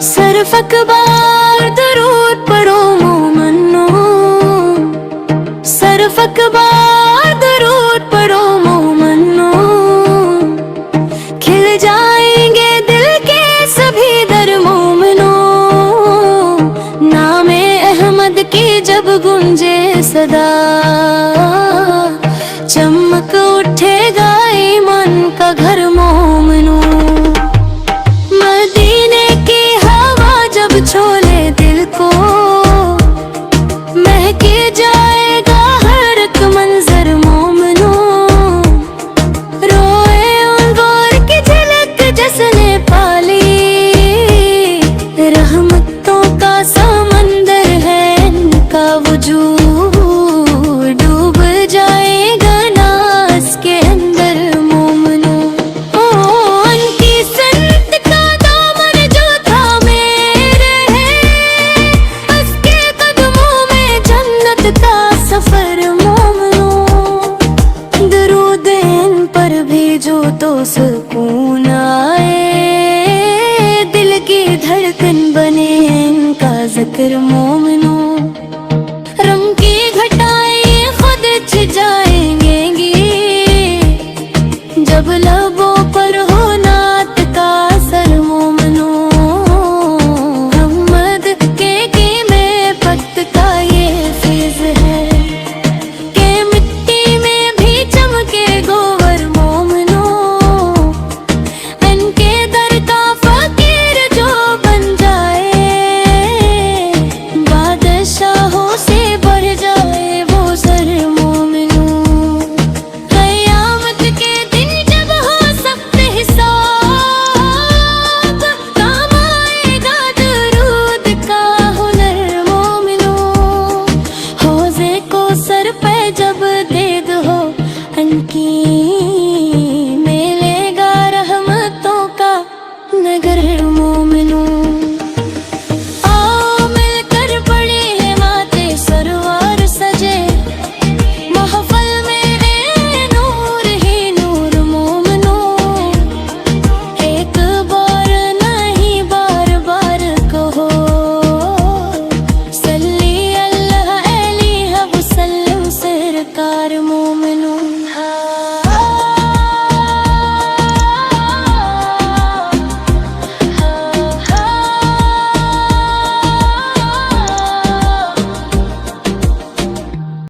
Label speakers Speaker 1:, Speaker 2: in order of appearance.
Speaker 1: Surf अकबार दरूद पढ़ो मोमनो, Surf अकबार दरूद पढ़ो मोमनो, खिल जाएंगे दिल के सभी दर मोमनो। नामे अहमद की जब गूंजे सदा, चमक उठेगा ईमान का घर मोमनो। मदीने की हवा जब छोले दिल को, महके जाएगा हर एक मंजर मोमनो। रोए अंगूर की झलक जिसने पाली, रहमतों का समंदर है इनका वजूद। डूब जाएगा नाज के अंदर मोमनो। ओ उनकी संत का दामन जो थामे रहे, उसके कदमों में जन्नत का सफर मोमनो। दरूद इन पर भेजो तो सुकून आए, दिल की धड़कन बने इनका जिक्र मोमनो।